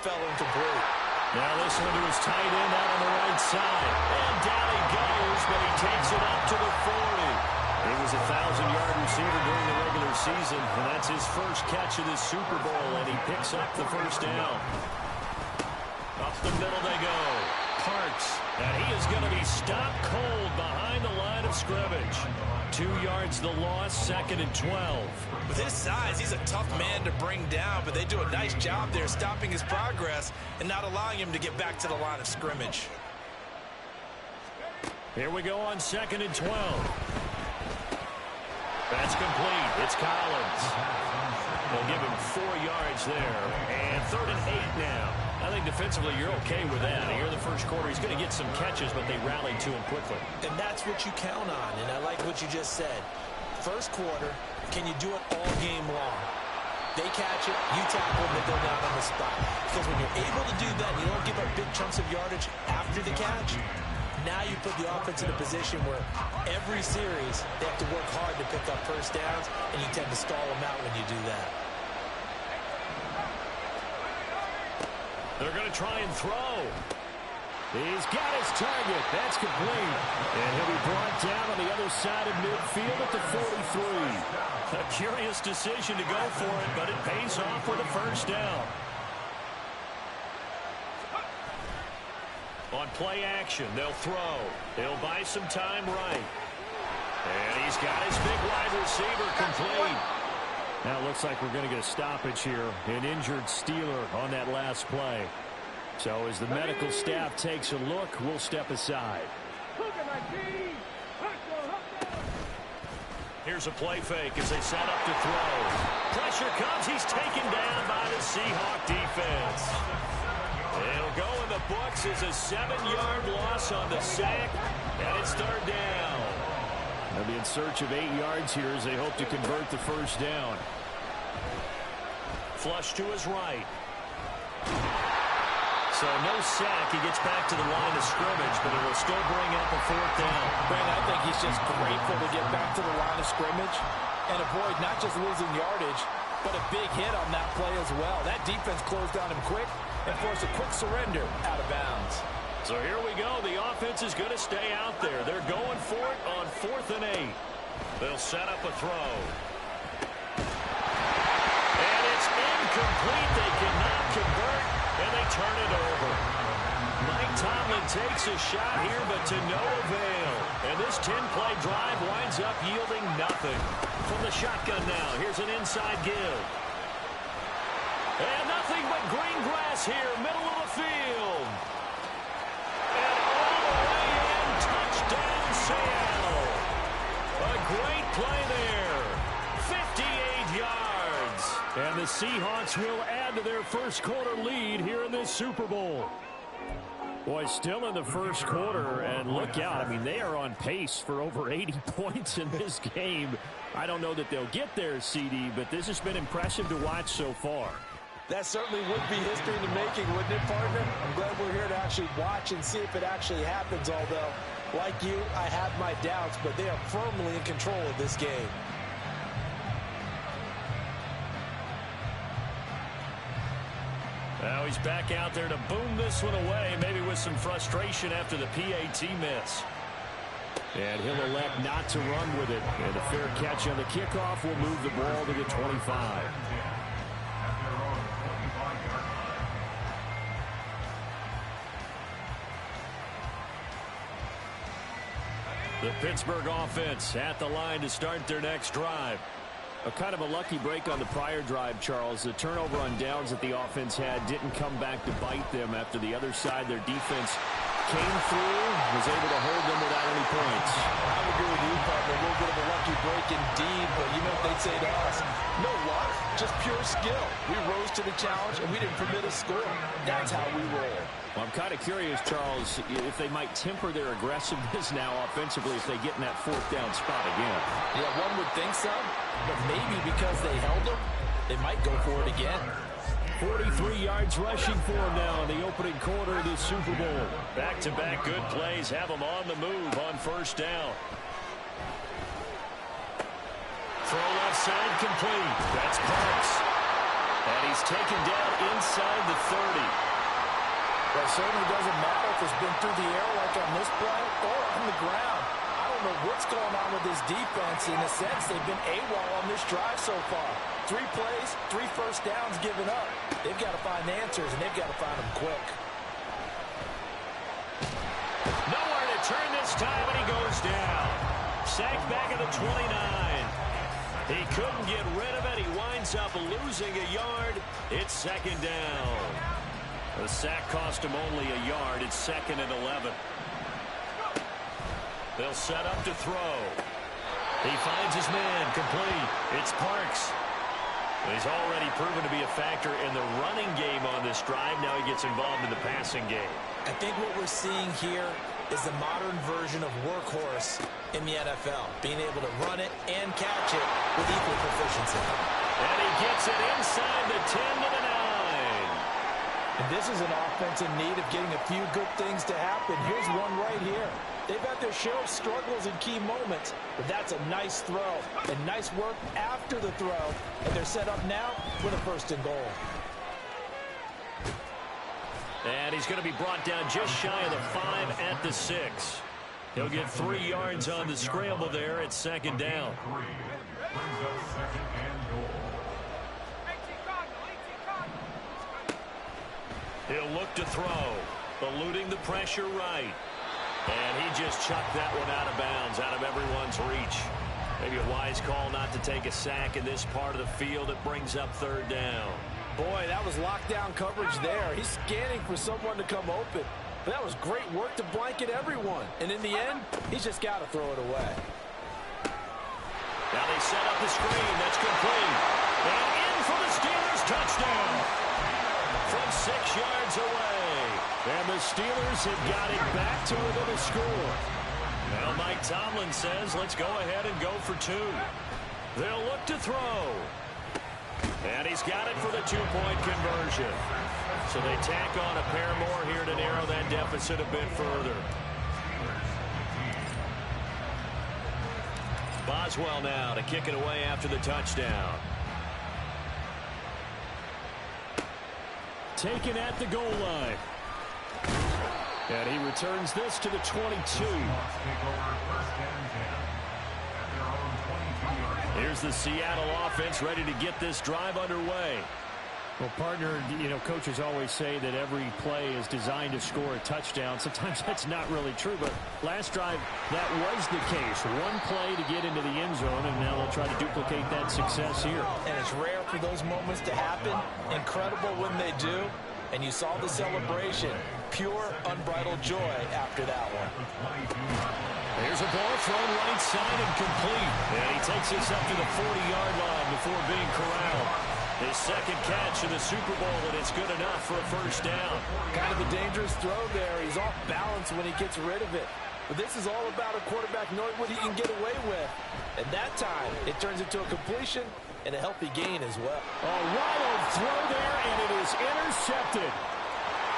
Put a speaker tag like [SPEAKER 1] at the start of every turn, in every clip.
[SPEAKER 1] fell incomplete.
[SPEAKER 2] Now this one to his tight end out on the right side. And down he goes, but he takes it up to the 40. He was a 1,000-yard receiver during the regular season, and that's his first catch of this Super Bowl, and he picks up the first down. Up the middle they go. Parks, and he is going to be stopped cold behind the line of scrimmage. 2 yards the loss, 2nd and 12.
[SPEAKER 1] With his size, he's a tough man to bring down, but they do a nice job there stopping his progress and not allowing him to get back to the line of scrimmage.
[SPEAKER 2] Here we go on 2nd and 12. That's complete. It's Collins. They'll give him 4 yards there. And 3rd and 8 now. I think defensively you're okay with that. Here in the first quarter, he's going to get some catches, but they rallied to him quickly.
[SPEAKER 1] And that's what you count on, and I like what you just said. First quarter, can you do it all game long? They catch it, you tackle them, they go down on the spot. Because when you're able to do that, you don't give up big chunks of yardage after the catch. Now you put the offense in a position where every series they have to work hard to pick up first downs, and you tend to stall them out when you do that.
[SPEAKER 2] They're going to try and throw. He's got his target. That's complete. And he'll be brought down on the other side of midfield at the 43. A curious decision to go for it, but it pays off with a first down. On play action, they'll throw. They'll buy some time right. And he's got his big wide receiver complete. Now it looks like we're going to get a stoppage here. An injured Steeler on that last play. So as the medical staff takes a look, we'll step aside. Here's a play fake as they set up to throw. Pressure comes. He's taken down by the Seahawk defense. It'll go in the books as a 7-yard loss on the sack, and it's 3rd down. They'll be in search of 8 yards here as they hope to convert the first down. Flush to his right. So no sack. He gets back to the line of scrimmage, but it will still bring up a 4th down.
[SPEAKER 1] Brandon, I think he's just grateful to get back to the line of scrimmage and avoid not just losing yardage, but a big hit on that play as well. That defense closed on him quick and forced a quick surrender out of bounds.
[SPEAKER 2] So here we go. The offense is going to stay out there. They're going for it on 4th and 8. They'll set up a throw. And it's incomplete. They cannot convert, and they turn it over. Mike Tomlin takes a shot here, but to no avail. And this 10-play drive winds up yielding nothing. From the shotgun now, here's an inside give. And nothing but green grass here, middle of the field. And all the way in, touchdown Seattle. A great play there. 58 yards. And the Seahawks will add to their first quarter lead here in this Super Bowl. Boy, still in the first quarter, and look out. I mean, they are on pace for over 80 points in this game. I don't know that they'll get there, CD, but this has been impressive to watch so far.
[SPEAKER 1] That certainly would be history in the making, wouldn't it, partner? I'm glad we're here to actually watch and see if it actually happens, although, like you, I have my doubts, but they are firmly in control of this game.
[SPEAKER 2] Now he's back out there to boom this one away, maybe with some frustration after the PAT miss. And he'll elect not to run with it. And a fair catch on the kickoff will move the ball to the 25. The Pittsburgh offense at the line to start their next drive. A kind of a lucky break on the prior drive, Charles. The turnover on downs that the offense had didn't come back to bite them after the other side. Their defense came through, was able to hold them without any points.
[SPEAKER 1] I would agree with you, partner. A little bit of a lucky break indeed, but you know what they'd say to us? No luck, just pure skill. We rose to the challenge, and we didn't permit a score. That's how we roll.
[SPEAKER 2] Well, I'm kind of curious, Charles, if they might temper their aggressiveness now offensively if they get in that 4th down spot again.
[SPEAKER 1] Yeah, one would think so, but maybe because they held them, they might go for it again.
[SPEAKER 2] 43 yards rushing for him now in the opening quarter of this Super Bowl. Back-to-back good plays have him on the move on first down. Throw left side complete. That's Parks. And he's taken down inside the 30.
[SPEAKER 3] Well, it certainly doesn't matter if it's been through the air like on this play or on the ground. I don't know what's going on with this defense. In a sense, they've been AWOL on this drive so far. 3 plays, 3 first downs given up. They've got to find answers, and they've got to find them quick.
[SPEAKER 2] Nowhere to turn this time, and he goes down. Sacked back at the 29. He couldn't get rid of it. He winds up losing a yard. It's second down. The sack cost him only a yard. It's 2nd and 11. They'll set up to throw. He finds his man, complete. It's Parks. He's already proven to be a factor in the running game on this drive. Now he gets involved in the passing game.
[SPEAKER 1] I think what we're seeing here is the modern version of workhorse in the NFL, being able to run it and catch it with equal proficiency.
[SPEAKER 2] And he gets it inside the 10 to the 9.
[SPEAKER 3] And this is an offense in need of getting a few good things to happen. Here's one right here. They've had their share of struggles in key moments, but that's a nice throw and nice work after the throw. And they're set up now with a 1st and goal.
[SPEAKER 2] And he's going to be brought down just shy of the 5 at the 6. He'll get 3 yards on the scramble there at 2nd down. He'll look to throw, eluding the pressure right. And he just chucked that one out of bounds, out of everyone's reach. Maybe a wise call not to take a sack in this part of the field. It brings up 3rd down.
[SPEAKER 3] Boy, that was lockdown coverage there. He's scanning for someone to come open. But that was great work to blanket everyone. And in the end, he's just got to throw it away.
[SPEAKER 2] Now they set up the screen. That's complete. And in for the Steelers touchdown. From 6 yards away. And the Steelers have got it back to within a score. Now Mike Tomlin says, let's go ahead and go for 2. They'll look to throw. And he's got it for the 2-point conversion. So they tack on a pair more here to narrow that deficit a bit further. Boswell now to kick it away after the touchdown. Taken at the goal line. And he returns this to the 22. Here's the Seattle offense ready to get this drive underway.
[SPEAKER 4] Well, partner, coaches always say that every play is designed to score a touchdown. Sometimes that's not really true, but last drive, that was the case. One play to get into the end zone, and now they'll try to duplicate that success here.
[SPEAKER 3] And it's rare for those moments to happen. Incredible when they do. And you saw the celebration. Pure, unbridled joy after that one.
[SPEAKER 2] Here's a ball thrown right side and complete. And he takes this up to the 40-yard line before being corralled. His 2nd catch in the Super Bowl, and it's good enough for a 1st down.
[SPEAKER 3] Kind of a dangerous throw there. He's off balance when he gets rid of it. But this is all about a quarterback knowing what he can get away with. And that time, it turns into a completion and a healthy gain as well.
[SPEAKER 2] A wild throw there, and it is intercepted.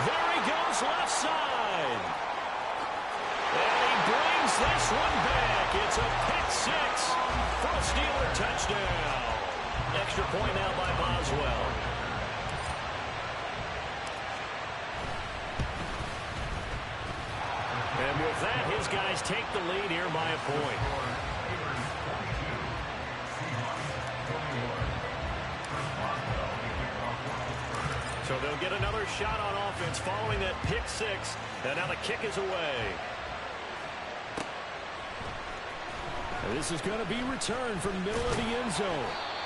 [SPEAKER 2] There he goes left side. And he brings this one back. It's a pick 6 for a Steeler touchdown. Extra point now by Boswell. And with that, his guys take the lead here by a point. So they'll get another shot on offense following that pick 6. And now the kick is away. This is going to be returned from the middle of the end zone.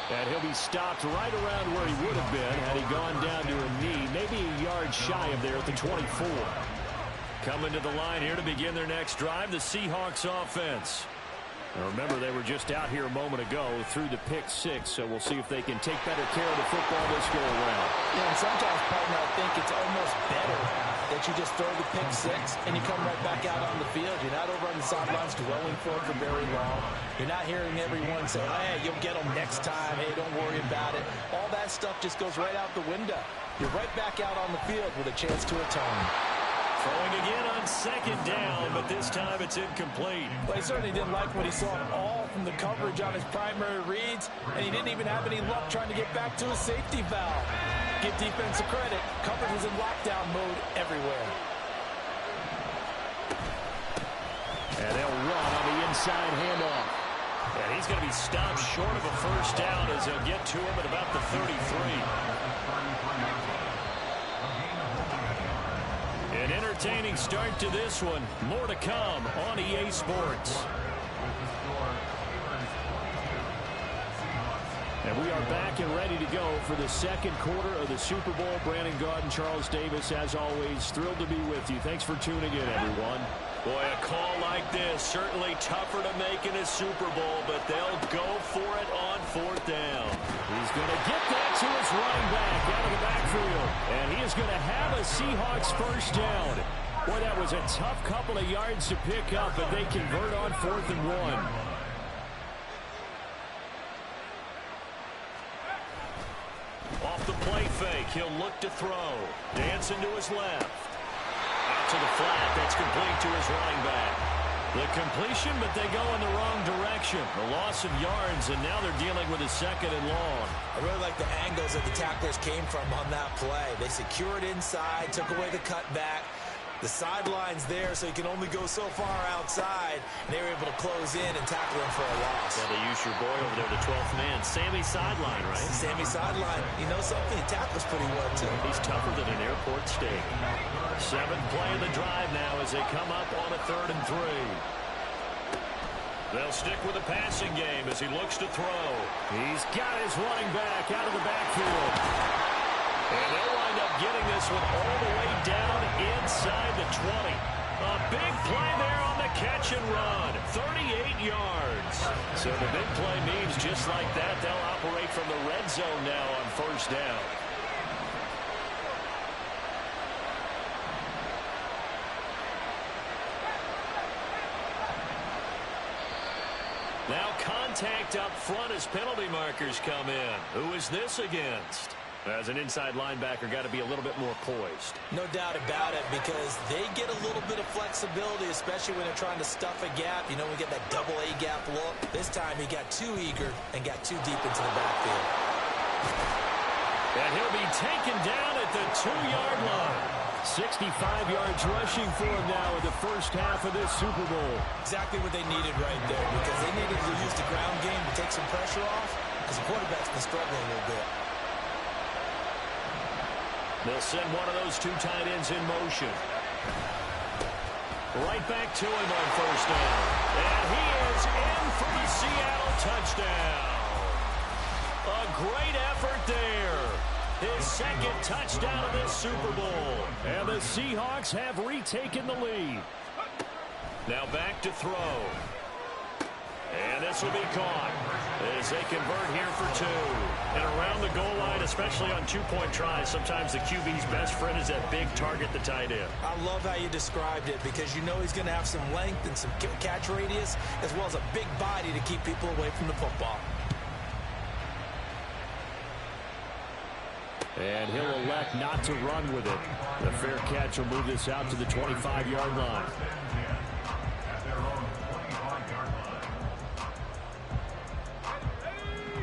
[SPEAKER 2] And he'll be stopped right around where he would have been had he gone down to a knee, maybe a yard shy of there at the 24. Coming to the line here to begin their next drive, the Seahawks offense. Now remember, they were just out here a moment ago through the pick 6, so we'll see if they can take better care of the football this go around.
[SPEAKER 3] Yeah, and sometimes, partner, I think it's almost better that you just throw the pick 6 and you come right back out on the field. You're not over on the sidelines dwelling for it for very long. You're not hearing everyone say, hey, you'll get them next time. Hey, don't worry about it. All that stuff just goes right out the window. You're right back out on the field with a chance to atone.
[SPEAKER 2] Throwing again on second down, but this time it's incomplete.
[SPEAKER 3] Well, he certainly didn't like what he saw at all from the coverage on his primary reads, and he didn't even have any luck trying to get back to his safety valve. Give defense credit. Coverage was in lockdown mode everywhere.
[SPEAKER 4] And they'll run on the inside handoff.
[SPEAKER 2] And he's going to be stopped short of a first down as they'll get to him at about the 33. An entertaining start to this one. More to come on EA Sports.
[SPEAKER 4] And we are back and ready to go for the second quarter of the Super Bowl. Brandon Gaud and Charles Davis, as always, thrilled to be with you. Thanks for tuning in, everyone.
[SPEAKER 2] Boy, a call like this, certainly tougher to make in a Super Bowl, but they'll go for it on fourth down.
[SPEAKER 4] He's going to get that to his running back out of the backfield. And he is going to have a Seahawks first down. Boy, that was a tough couple of yards to pick up, but they convert on 4th and 1.
[SPEAKER 2] Off the play fake, he'll look to throw. Dancing to his left. Out to the flat, that's complete to his running back. The completion, but they go in the wrong direction. A loss of yards, and now they're dealing with a 2nd and long.
[SPEAKER 1] I really like the angles that the tacklers came from on that play. They secured inside, took away the cutback. The sideline's there, so he can only go so far outside. And they were able to close in and tackle him for a loss.
[SPEAKER 2] Yeah, they use your boy over there, the 12th man. Sammy sideline, right?
[SPEAKER 1] Sammy sideline. You know something? He tackles pretty well, too.
[SPEAKER 2] He's tougher than an airport steak. 7th play of the drive now as they come up on a 3rd and 3. They'll stick with the passing game as he looks to throw.
[SPEAKER 4] He's got his running back out of the backfield.
[SPEAKER 2] And they'll wind up getting this one all the way down inside the 20. A big play there on the catch and run. 38 yards. So the big play means just like that, they'll operate from the red zone now on first down. Now contact up front as penalty markers come in. Who is this against? As an inside linebacker, got to be a little bit more poised.
[SPEAKER 1] No doubt about it, because they get a little bit of flexibility, especially when they're trying to stuff a gap. You know, we get that double A gap look. This time he got too eager and got too deep into the backfield.
[SPEAKER 2] And he'll be taken down at the 2-yard line.
[SPEAKER 4] 65 yards rushing for him now in the first half of this Super Bowl.
[SPEAKER 1] Exactly what they needed right there, because they needed to use the ground game to take some pressure off, because the quarterback's been struggling a little bit.
[SPEAKER 2] They'll send one of those 2 tight ends in motion. Right back to him on first down. And he is in for the Seattle touchdown. A great effort there. His 2nd touchdown of this Super Bowl.
[SPEAKER 4] And the Seahawks have retaken the lead.
[SPEAKER 2] Now back to throw. And this will be caught as they convert here for 2. And around the goal line, especially on 2-point tries, sometimes the QB's best friend is that big target, the tight end.
[SPEAKER 1] I love how you described it, because you know he's going to have some length and some catch radius, as well as a big body to keep people away from the football.
[SPEAKER 4] And he'll elect not to run with it. The fair catch will move this out to the 25-yard line.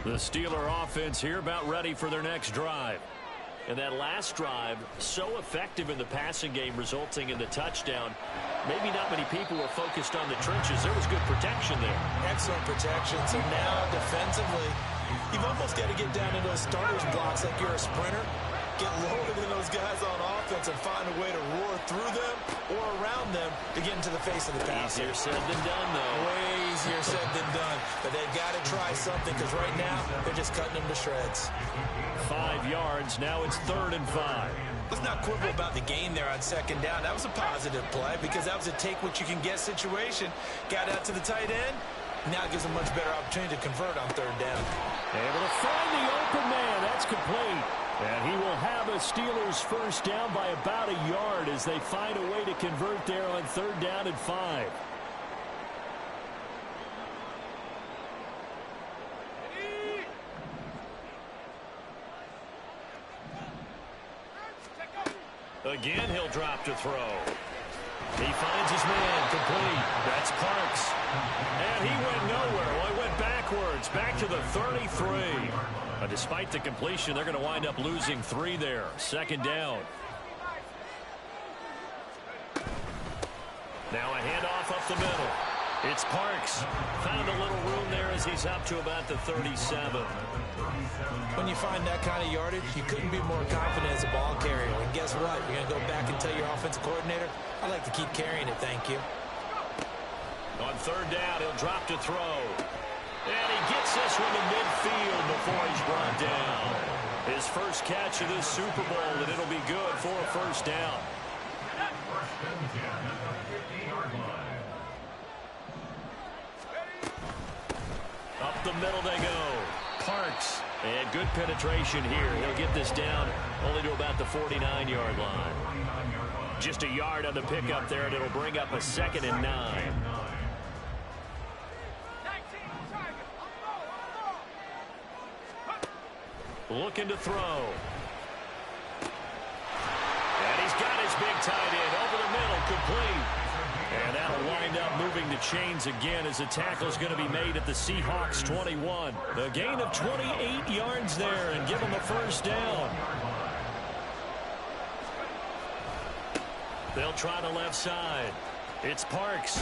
[SPEAKER 2] The Steeler offense here about ready for their next drive. And that last drive, so effective in the passing game, resulting in the touchdown. Maybe not many people were focused on the trenches. There was good protection there.
[SPEAKER 1] Excellent protection. So now, defensively, you've almost got to get down into those starters blocks like you're a sprinter. Get lower than those guys on offense and find a way to roar through them or around them to get into the face of the passer.
[SPEAKER 2] Easier said than done, though.
[SPEAKER 1] Way easier said than done. But they've got to try something, because right now they're just cutting them to shreds.
[SPEAKER 2] 5 yards. Now it's 3rd and 5.
[SPEAKER 1] Let's not quibble about the gain there on 2nd down. That was a positive play, because that was a take-what-you-can-get situation. Got out to the tight end. Now it gives them a much better opportunity to convert on 3rd down.
[SPEAKER 4] Able to find the open man. That's complete. And he will have a Steelers first down by about a yard as they find a way to convert there on 3rd down and 5.
[SPEAKER 2] Again, he'll drop to throw. He finds his man, complete. That's Parks. And he went nowhere. Well, he went backwards, back to the 33. Despite the completion, they're going to wind up losing 3 there. Second down. Now a handoff up the middle. It's Parks. Found a little room there as he's up to about the 37.
[SPEAKER 1] When you find that kind of yardage, you couldn't be more confident as a ball carrier. And guess what? You're going to go back and tell your offensive coordinator, I like to keep carrying it, thank you.
[SPEAKER 2] On third down, he'll drop to throw. And he gets this one to midfield before he's brought down. His first catch of this Super Bowl, and it'll be good for a first down. Up the middle they go. Parks. And good penetration here. He'll get this down only to about the 49-yard line. Just a yard on the pickup there, and it'll bring up a 2nd and 9. Looking to throw. And he's got his big tight end over the middle, complete. And that'll wind up moving the chains again as the tackle is going to be made at the Seahawks 21. A gain of 28 yards there and give them a first down. They'll try the left side. It's Parks.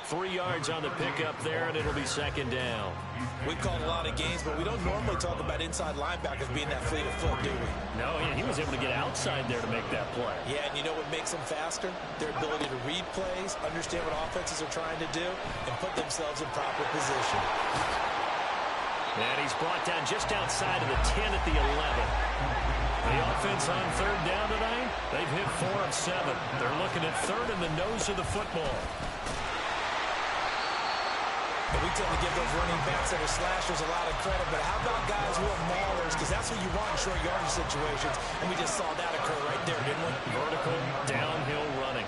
[SPEAKER 2] 3 yards on the pickup there, and it'll be second down.
[SPEAKER 1] We've called a lot of games, but we don't normally talk about inside linebackers being that fleet of foot, do we?
[SPEAKER 2] No, he was able to get outside there to make that play.
[SPEAKER 1] Yeah, and you know what makes them faster? Their ability to read plays, understand what offenses are trying to do, and put themselves in proper position.
[SPEAKER 2] And he's brought down just outside of the 10 at the 11. The offense on third down tonight, they've hit 4 of 7. They're looking at third in the nose of the football.
[SPEAKER 1] And we tend to give those running backs that are slashers a lot of credit, but how about guys who are maulers? Because that's what you want in short yardage situations, and we just saw that occur right there, didn't we?
[SPEAKER 2] Vertical, downhill running.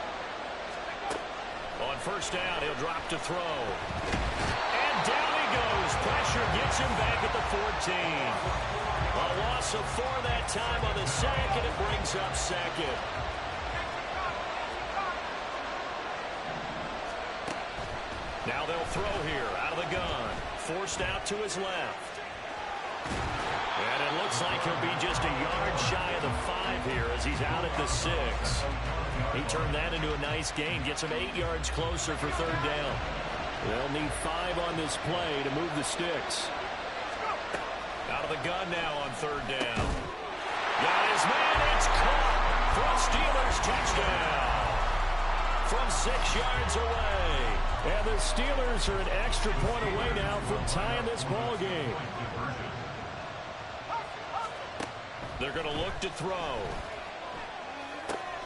[SPEAKER 2] On first down, he'll drop to throw. And down he goes. Pressure gets him back at the 14. A loss of 4 that time on the sack, and it brings up second. Now they'll throw here out of the gun. Forced out to his left. And it looks like he'll be just a yard shy of the 5 here as he's out at the 6. He turned that into a nice gain. Gets him 8 yards closer for third down. They'll need 5 on this play to move the sticks. Out of the gun now on third down. Got his man. It's caught for a Steelers touchdown. From 6 yards away. And the Steelers are an extra point away now from tying this ball game. They're going to look to throw.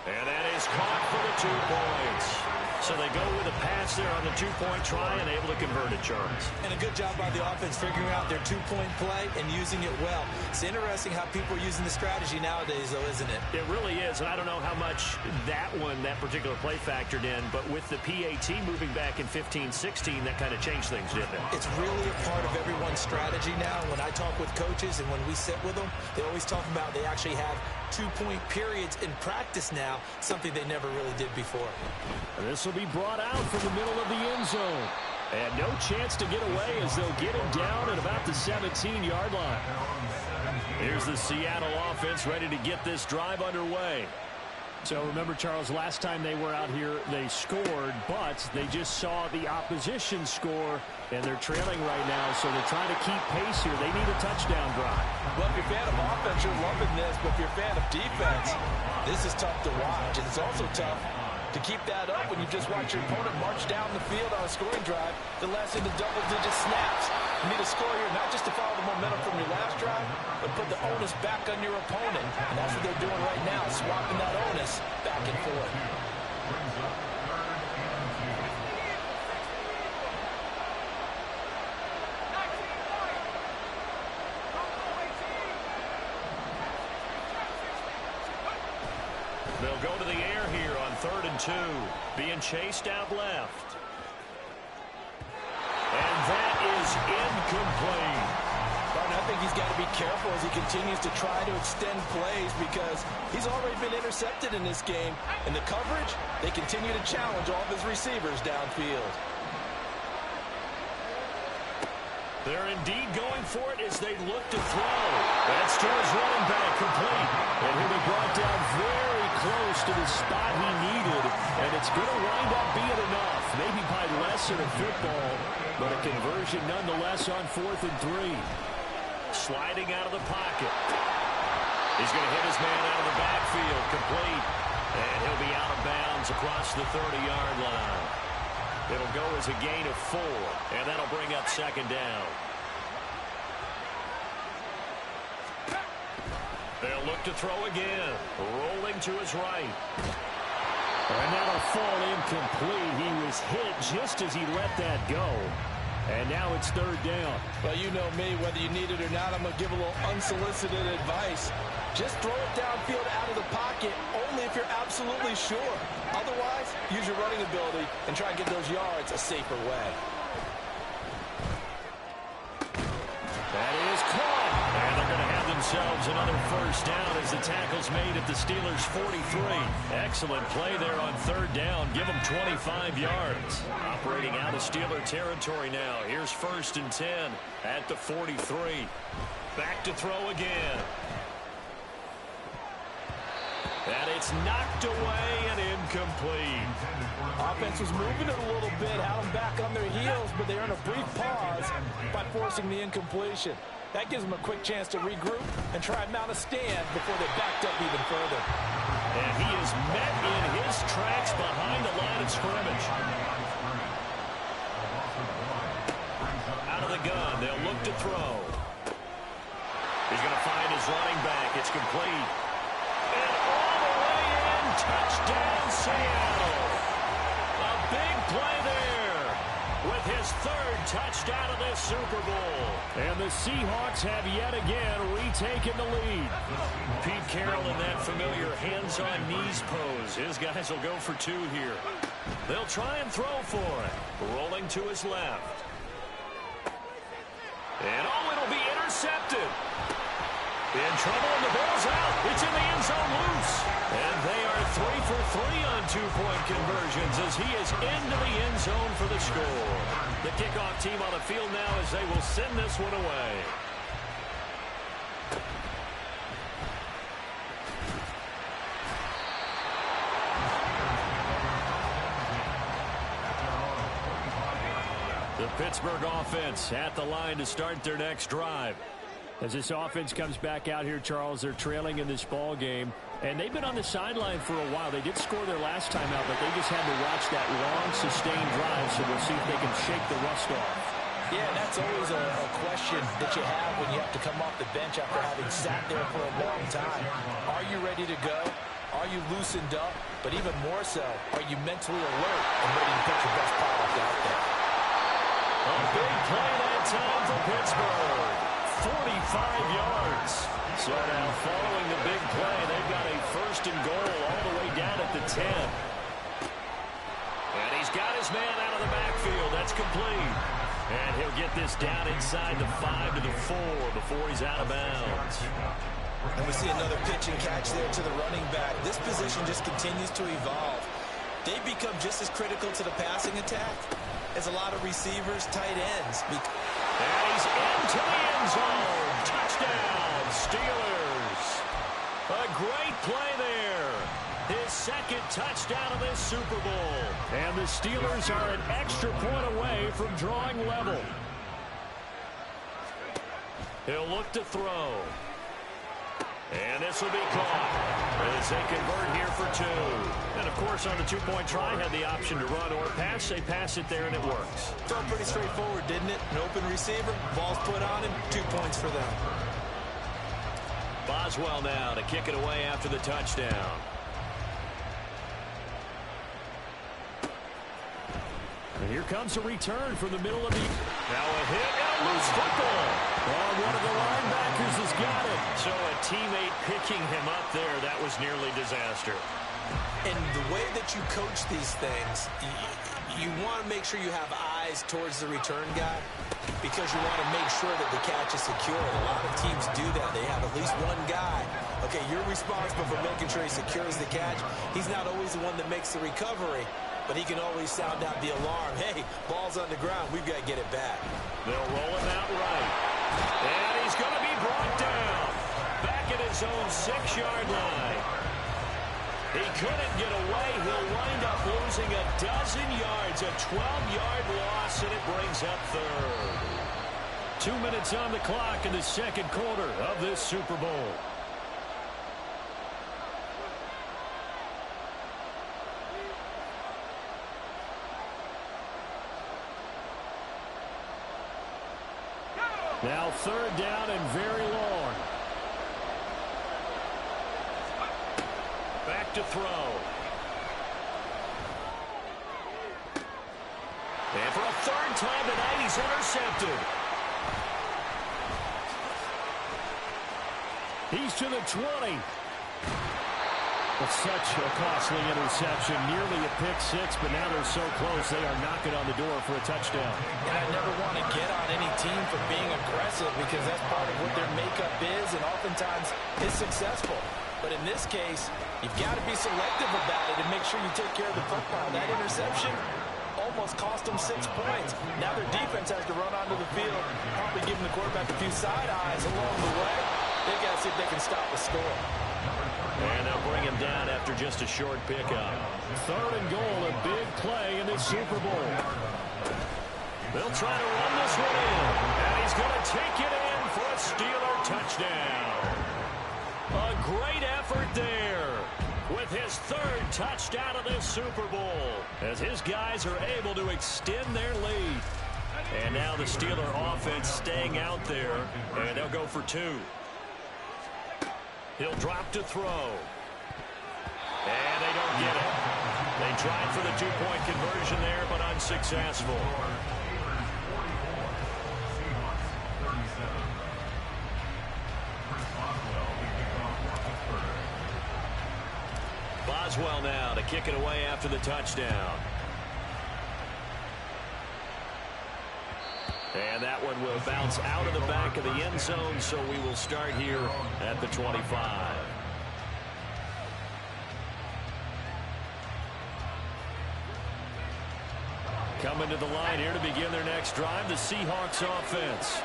[SPEAKER 2] And that is caught for the 2 points. So they go with a pass there on the 2-point try and able to convert it, Charles.
[SPEAKER 1] And a good job by the offense figuring out their 2-point play and using it well. It's interesting how people are using the strategy nowadays, though, isn't it?
[SPEAKER 2] It really is, and I don't know how much that particular play factored in, but with the PAT moving back in 15-16, that kind of changed things, didn't it?
[SPEAKER 1] It's really a part of everyone's strategy now. When I talk with coaches and when we sit with them, they always talk about they actually have 2-point periods in practice now, something they never really did before.
[SPEAKER 4] This will be brought out from the middle of the end zone. And no chance to get away as they'll get him down at about the 17-yard line. Here's the Seattle offense ready to get this drive underway. So remember, Charles, last time they were out here, they scored, but they just saw the opposition score, and they're trailing right now, so they're trying to keep pace here. They need a touchdown drive.
[SPEAKER 3] Well, if you're a fan of offense, you're loving this, but if you're a fan of defense, this is tough to watch, and it's also tough to keep that up when you just watch your opponent march down the field on a scoring drive the last into double-digit snaps. You need a score here, not just to follow the momentum from your last drive, but put the onus back on your opponent. And that's what they're doing right now, swapping that onus back and forth.
[SPEAKER 2] They'll go to the air here on 3rd and 2. Being chased out left. And that is incomplete.
[SPEAKER 3] Barnett, think he's got to be careful as he continues to try to extend plays because he's already been intercepted in this game. And the coverage, they continue to challenge all of his receivers downfield.
[SPEAKER 2] They're indeed going for it as they look to throw. That's to his running back, complete. And he'll be brought down very close to the spot he needed. And it's going to wind up being enough. Maybe by less than a football, but a conversion nonetheless on 4th and 3. Sliding out of the pocket. He's going to hit his man out of the backfield, complete. And he'll be out of bounds across the 30-yard line. It'll go as a gain of 4, and that'll bring up 2nd down. They'll look to throw again. Rolling to his right.
[SPEAKER 4] And that'll fall incomplete. He was hit just as he let that go. And now it's 3rd down.
[SPEAKER 3] Well, you know me, whether you need it or not, I'm going to give a little unsolicited advice. Just throw it downfield out of the pocket, only if you're absolutely sure. Otherwise, use your running ability and try and get those yards a safer way.
[SPEAKER 2] That is caught. And they're going to have themselves another 1st down as the tackle's made at the Steelers' 43. Excellent play there on 3rd down. Give them 25 yards. Operating out of Steeler territory now. Here's 1st and 10 at the 43. Back to throw again. And it's knocked away and incomplete.
[SPEAKER 3] Offense was moving it a little bit, had them back on their heels, but they're in a brief pause by forcing the incompletion. That gives them a quick chance to regroup and try and mount a stand before they're backed up even further.
[SPEAKER 2] And he is met in his tracks behind the line of scrimmage. Out of the gun, they'll look to throw. He's going to find his running back. It's complete. And all the way in, touchdown Seattle. A big play there with his 3rd touchdown of this Super Bowl.
[SPEAKER 4] And the Seahawks have yet again retaken the lead.
[SPEAKER 2] Pete Carroll in that familiar hands-on knees pose. His guys will go for 2 here. They'll try and throw for it. Rolling to his left. And it'll be intercepted. In trouble, and the ball's out. It's in the end zone loose. And they are 3 for 3 on 2-point conversions as he is into the end zone for the score. The kickoff team on the field now as they will send this one away. The Pittsburgh offense at the line to start their next drive.
[SPEAKER 4] As this offense comes back out here, Charles, they're trailing in this ball game. And they've been on the sideline for a while. They did score their last time out, but they just had to watch that long, sustained drive, so we'll see if they can shake the rust off.
[SPEAKER 3] Yeah, that's always a question that you have when you have to come off the bench after having sat there for a long time. Are you ready to go? Are you loosened up? But even more so, are you mentally alert and ready to put your best product out there?
[SPEAKER 2] A big play that time for Pittsburgh. 45 yards. So now following the big play, they've got a 1st and goal all the way down at the 10. And he's got his man out of the backfield. That's complete. And he'll get this down inside the 5 to the 4 before he's out of bounds.
[SPEAKER 1] And we see another pitch and catch there to the running back. This position just continues to evolve. They become just as critical to the passing attack as a lot of receivers, tight ends.
[SPEAKER 2] And he's into the end zone. Touchdown, Steelers. A great play there. His 2nd touchdown of this Super Bowl.
[SPEAKER 4] And the Steelers are an extra point away from drawing level.
[SPEAKER 2] He'll look to throw. And this will be caught as they convert here for 2. And, of course, on the 2-point try, had the option to run or pass. They pass it there, and it works.
[SPEAKER 1] Felt pretty straightforward, didn't it? An open receiver, ball's put on him, 2 points for them.
[SPEAKER 2] Boswell now to kick it away after the touchdown.
[SPEAKER 4] And here comes a return from the middle of the...
[SPEAKER 2] Now a hit and a loose football.
[SPEAKER 4] Oh, one of the linebackers has got it.
[SPEAKER 2] So a teammate picking him up there, that was nearly disaster.
[SPEAKER 1] And the way that you coach these things, you want to make sure you have eyes towards the return guy because you want to make sure that the catch is secure. A lot of teams do that. They have at least one guy. Okay, you're responsible for making sure he secures the catch. He's not always the one that makes the recovery, but he can always sound out the alarm. Hey, ball's on the ground. We've got to get it back.
[SPEAKER 2] They'll roll him out right. And he's going to be brought down. Back at his own 6-yard line. He couldn't get away. He'll wind up losing a dozen yards, a 12-yard loss, and it brings up third.
[SPEAKER 4] 2 minutes on the clock in the second quarter of this Super Bowl. Now third down and very long.
[SPEAKER 2] Back to throw. And for a third time tonight, he's intercepted.
[SPEAKER 4] He's to the 20. It's such a costly interception, nearly a pick six, but now they're so close they are knocking on the door for a touchdown.
[SPEAKER 3] And I never want to get on any team for being aggressive because that's part of what their makeup is and oftentimes is successful. But in this case, you've got to be selective about it and make sure you take care of the football. That interception almost cost them 6 points. Now their defense has to run onto the field, probably giving the quarterback a few side eyes along the way. They've got to see if they can stop the score.
[SPEAKER 2] And they'll bring him down after just a short pickup.
[SPEAKER 4] Third and goal, a big play in this Super Bowl.
[SPEAKER 2] They'll try to run this one in. And he's going to take it in for a Steeler touchdown. A great effort there with his third touchdown of this Super Bowl as his guys are able to extend their lead. And now the Steeler offense staying out there, and they'll go for two. He'll drop to throw. And they don't get it. They tried for the two-point conversion there, but unsuccessful. Boswell now to kick it away after the touchdown. And that one will bounce out of the back of the end zone, so we will start here at the 25.
[SPEAKER 4] Coming to the line here to begin their next drive, the Seahawks offense.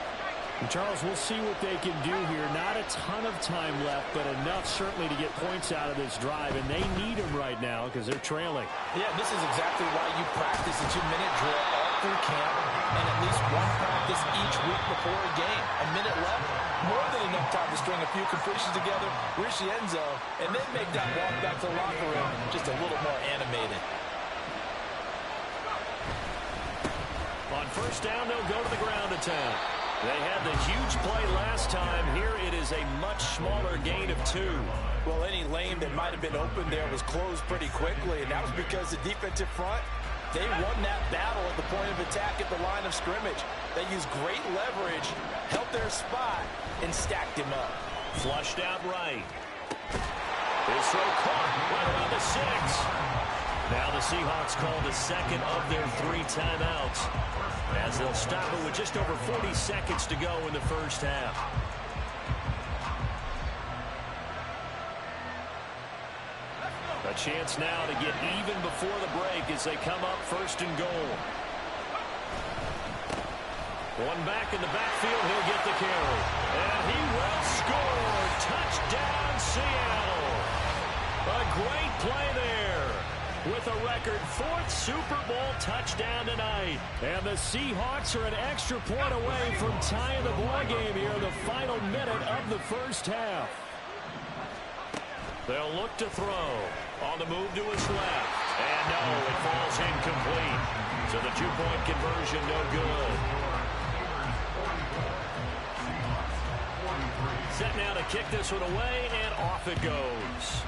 [SPEAKER 4] And Charles, we'll see what they can do here. Not a ton of time left, but enough certainly to get points out of this drive, and they need them right now because they're trailing.
[SPEAKER 3] Yeah, this is exactly why you practice a 2-minute drill all through camp and at least one practice each week before a game. A minute left, more than enough time to string a few completions together, reach the end zone, and then make that walk back to the locker room just a little more animated.
[SPEAKER 2] On first down, they'll go to the ground attack. They had the huge play last time. Here it is a much smaller gain of 2.
[SPEAKER 3] Well, any lane that might have been open there was closed pretty quickly, and that was because the defensive front, they won that battle at the point of attack at the line of scrimmage. They used great leverage, held their spot, and stacked him up.
[SPEAKER 2] Flushed out right. His throw caught right around the 6. Now the Seahawks call the second of their 3 timeouts as they'll stop it with just over 40 seconds to go in the first half. A chance now to get even before the break as they come up first and goal. One back in the backfield, he'll get the carry. And he will score. Touchdown, Seattle. A great play there with a record 4th Super Bowl touchdown tonight.
[SPEAKER 4] And the Seahawks are an extra point away from tying the ball game here in the final minute of the first half.
[SPEAKER 2] They'll look to throw. On the move to his left. And no, it falls incomplete. So the 2-point conversion no good. Set now to kick this one away, and off it goes.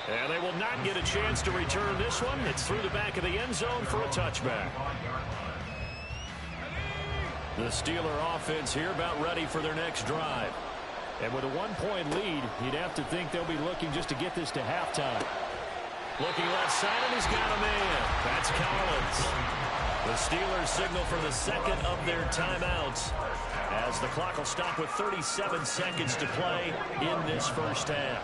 [SPEAKER 2] And they will not get a chance to return this one. It's through the back of the end zone for a touchback. The Steeler offense here about ready for their next drive.
[SPEAKER 4] And with a 1-point lead, you'd have to think they'll be looking just to get this to halftime.
[SPEAKER 2] Looking left side, and he's got a man. That's Collins. The Steelers signal for the second of their timeouts as the clock will stop with 37 seconds to play in this first half.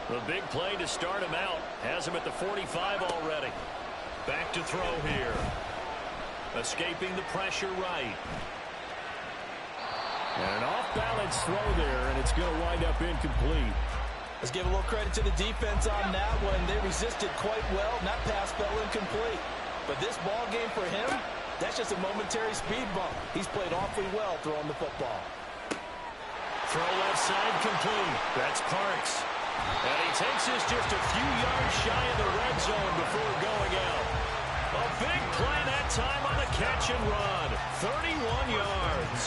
[SPEAKER 2] The big play to start him out has him at the 45 already. Back to throw here. Escaping the pressure right.
[SPEAKER 4] And an off-balance throw there, and it's going to wind up incomplete.
[SPEAKER 3] Let's give a little credit to the defense on that one. They resisted quite well, and that pass fell incomplete. But this ball game for him, that's just a momentary speed bump. He's played awfully well throwing the football.
[SPEAKER 2] Throw left side complete. That's Parks. And he takes this just a few yards shy of the red zone before going out. A big play that time on the catch and run. 31 yards.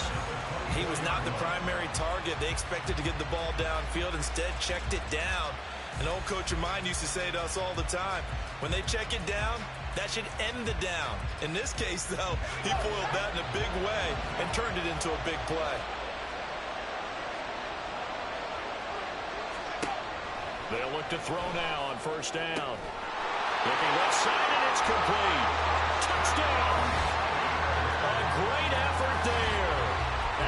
[SPEAKER 1] He was not the primary target. They expected to get the ball downfield. Instead, checked it down. An old coach of mine used to say to us all the time, when they check it down, that should end the down. In this case, though, he foiled that in a big way and turned it into a big play.
[SPEAKER 2] They'll look to throw now on first down. Looking left side, and it's complete. Touchdown! A great effort there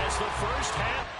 [SPEAKER 2] as the first half.